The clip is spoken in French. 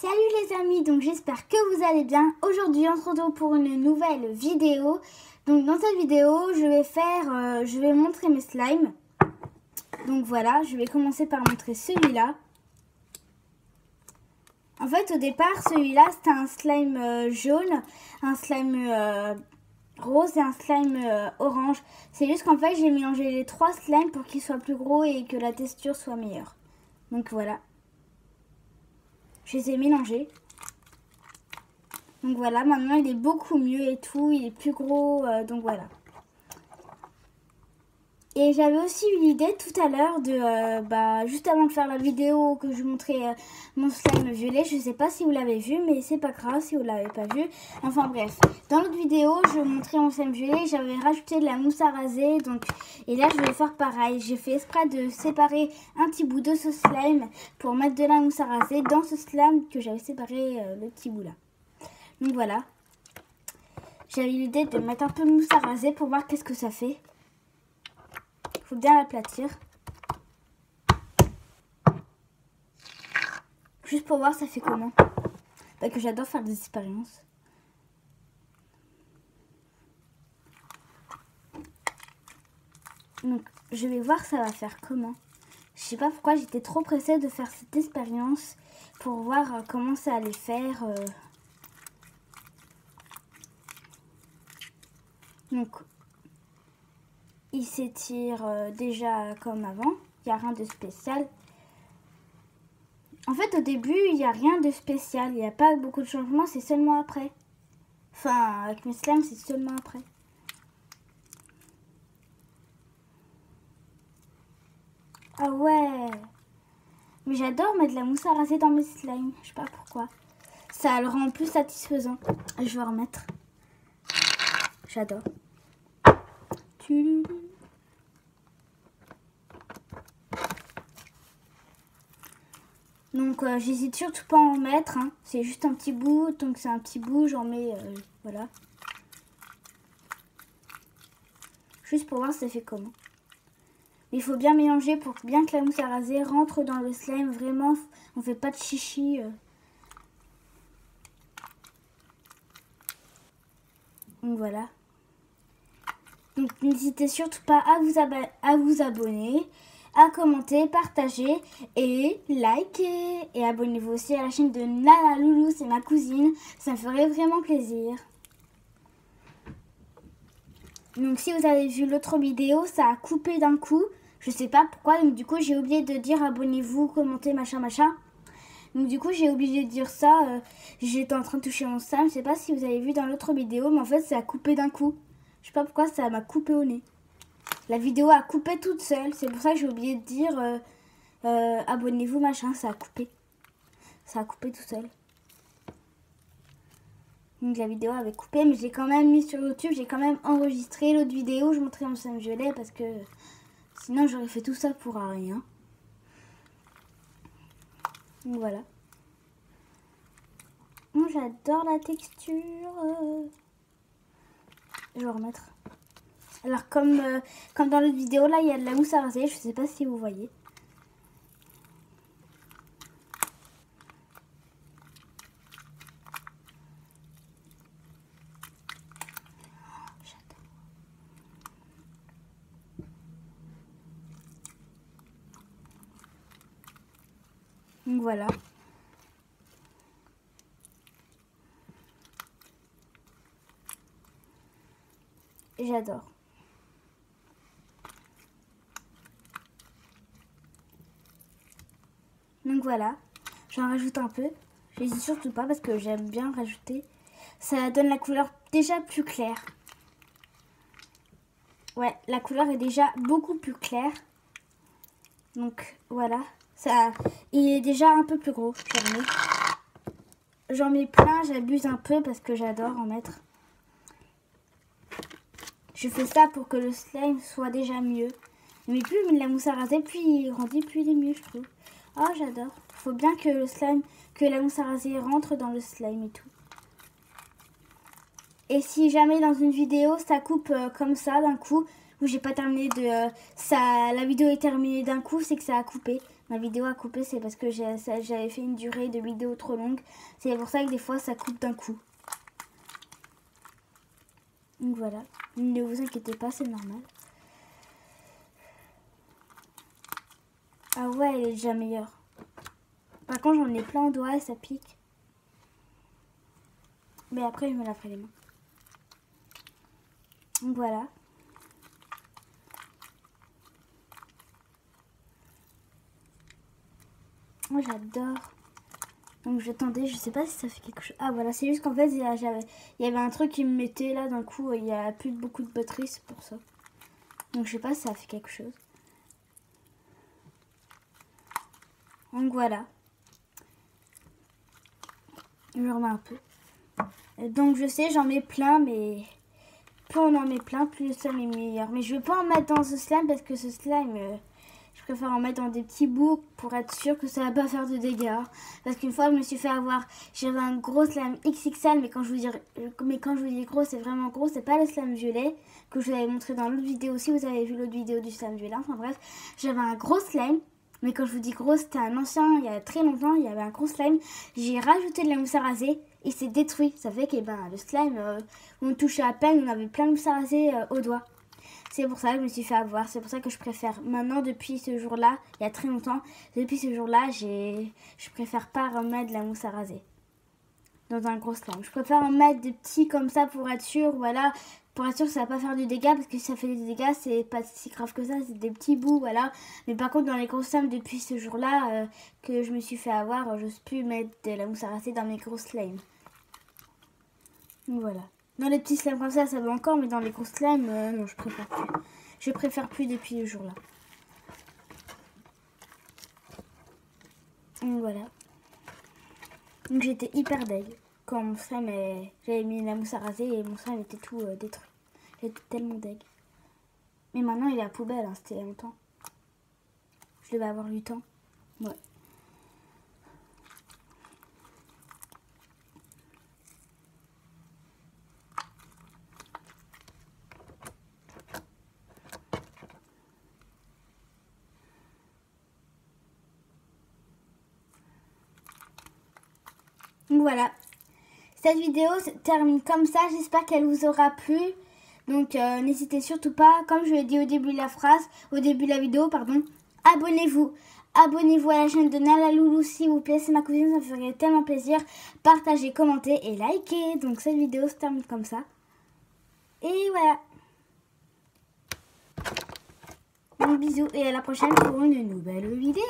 Salut les amis, donc j'espère que vous allez bien. Aujourd'hui on se retrouve pour une nouvelle vidéo. Donc dans cette vidéo je vais montrer mes slimes. Donc voilà, je vais commencer par montrer celui-là. En fait au départ celui-là c'était un slime jaune, un slime rose et un slime orange. C'est juste qu'en fait j'ai mélangé les trois slimes pour qu'ils soient plus gros et que la texture soit meilleure. Donc voilà. Je les ai mélangés. Donc voilà, maintenant il est beaucoup mieux et tout, il est plus gros, donc voilà. Et j'avais aussi eu l'idée tout à l'heure de, juste avant de faire la vidéo que je montrais mon slime violet, je sais pas si vous l'avez vu, mais c'est pas grave si vous l'avez pas vu. Enfin bref, dans l'autre vidéo, je montrais mon slime violet, j'avais rajouté de la mousse à raser, donc et là je vais faire pareil. J'ai fait exprès de séparer un petit bout de ce slime pour mettre de la mousse à raser dans ce slime que j'avais séparé le petit bout là. Donc voilà, j'avais l'idée de mettre un peu de mousse à raser pour voir qu'est-ce que ça fait. Il faut bien l'aplatir. Juste pour voir ça fait comment. Parce que j'adore faire des expériences. Donc je vais voir ça va faire comment. Je sais pas pourquoi j'étais trop pressée de faire cette expérience pour voir comment ça allait faire. Donc, il s'étire déjà comme avant. Il n'y a rien de spécial. En fait, au début, il n'y a rien de spécial. Il n'y a pas beaucoup de changements. C'est seulement après. Enfin, avec mes slimes, c'est seulement après. Ah ouais. Mais j'adore mettre de la mousse à raser dans mes slimes. Je sais pas pourquoi. Ça le rend plus satisfaisant. Je vais remettre. J'adore. Donc j'hésite surtout pas à en mettre, hein. C'est juste un petit bout, donc c'est un petit bout, j'en mets, voilà. Juste pour voir ça fait comment. Mais il faut bien mélanger pour bien que la mousse à raser rentre dans le slime, vraiment, on fait pas de chichi. Donc voilà. Donc n'hésitez surtout pas à vous abonner, à commenter, partager et liker. Et abonnez-vous aussi à la chaîne de Nana Loulou, c'est ma cousine. Ça me ferait vraiment plaisir. Donc si vous avez vu l'autre vidéo, ça a coupé d'un coup. Je sais pas pourquoi, donc du coup j'ai oublié de dire abonnez-vous, commentez, machin, machin. Donc du coup j'ai oublié de dire ça. J'étais en train de toucher mon slime. Je sais pas si vous avez vu dans l'autre vidéo, mais en fait ça a coupé d'un coup. Je sais pas pourquoi ça m'a coupé au nez. La vidéo a coupé toute seule. C'est pour ça que j'ai oublié de dire abonnez-vous machin. Ça a coupé. Ça a coupé tout seul. Donc la vidéo avait coupé. Mais j'ai quand même mis sur YouTube. J'ai quand même enregistré l'autre vidéo. Je montrais mon slime violet parce que sinon j'aurais fait tout ça pour rien. Donc voilà. Moi j'adore la texture. Je vais remettre. Alors comme dans l'autre vidéo là il y a de la mousse à raser, je sais pas si vous voyez. J'adore. Donc voilà. J'adore. Donc voilà, j'en rajoute un peu. J'hésite surtout pas parce que j'aime bien rajouter. Ça donne la couleur déjà plus claire. Ouais, la couleur est déjà beaucoup plus claire. Donc voilà, ça, il est déjà un peu plus gros. J'en mets plein, j'abuse un peu parce que j'adore en mettre. Je fais ça pour que le slime soit déjà mieux. Mais plus il met de la mousse à raser, plus il grandit, plus il est mieux, je trouve. Oh, j'adore. Il faut bien que le slime, que la mousse à raser rentre dans le slime et tout. Et si jamais dans une vidéo, ça coupe comme ça d'un coup, où j'ai pas terminé de... la vidéo est terminée d'un coup, c'est que ça a coupé. ma vidéo a coupé, c'est parce que j'avais fait une durée de vidéo trop longue. C'est pour ça que des fois ça coupe d'un coup. Donc voilà, ne vous inquiétez pas, c'est normal. Ah ouais, elle est déjà meilleure. Par contre, j'en ai plein aux doigts et ça pique. Mais après, je me laverai les mains. Donc voilà. Moi, j'adore. Donc j'attendais, je sais pas si ça fait quelque chose. Ah voilà, c'est juste qu'en fait, il y avait un truc qui me mettait là d'un coup. Il n'y a plus beaucoup de batterie, c'est pour ça. Donc je sais pas si ça fait quelque chose. Donc voilà. Je remets un peu. Et donc je sais, j'en mets plein, mais plus on en met plein, plus le slime est meilleur. Mais je vais pas en mettre dans ce slime parce que ce slime, je préfère en mettre dans des petits bouts pour être sûr que ça va pas faire de dégâts. Parce qu'une fois, je me suis fait avoir, j'avais un gros slime XXL, mais quand je vous dis gros, c'est vraiment gros. C'est pas le slime violet que je vous avais montré dans l'autre vidéo. Si vous avez vu l'autre vidéo du slime violet, enfin bref, j'avais un gros slime. Mais quand je vous dis gros, c'était un ancien, il y a très longtemps, il y avait un gros slime. J'ai rajouté de la mousse à raser et c'est détruit. Ça fait que le slime, on touchait à peine, on avait plein de mousse à raser au doigt. C'est pour ça que je me suis fait avoir. C'est pour ça que je préfère maintenant, depuis ce jour-là, il y a très longtemps, depuis ce jour-là, je préfère pas remettre de la mousse à raser dans un gros slime. Je préfère en mettre des petits comme ça pour être sûr, voilà. Pour être sûr que ça va pas faire du dégât, parce que si ça fait des dégâts, c'est pas si grave que ça, c'est des petits bouts, voilà. Mais par contre, dans les gros slimes, depuis ce jour-là, que je me suis fait avoir, j'ose plus mettre de la mousse à raser dans mes gros slimes. Donc voilà. Dans les petits slimes comme ça va encore, mais dans les gros slimes, non, je préfère plus. Je préfère plus depuis ce jour-là. Donc voilà. Donc j'étais hyper deg. Quand mon slime, j'avais mis la mousse à raser et mon slime était tout détruit. J'étais tellement deg. Mais maintenant il est à la poubelle, hein, c'était il y a longtemps. Je devais avoir 8 ans. Ouais. Donc voilà. Cette vidéo se termine comme ça. J'espère qu'elle vous aura plu. Donc n'hésitez surtout pas, comme je l'ai dit au début de la vidéo, pardon, abonnez-vous. Abonnez-vous à la chaîne de Nala Loulou s'il vous plaît, c'est ma cousine, ça me ferait tellement plaisir. Partagez, commentez et likez. Donc cette vidéo se termine comme ça. Et voilà. Donc bisous et à la prochaine pour une nouvelle vidéo.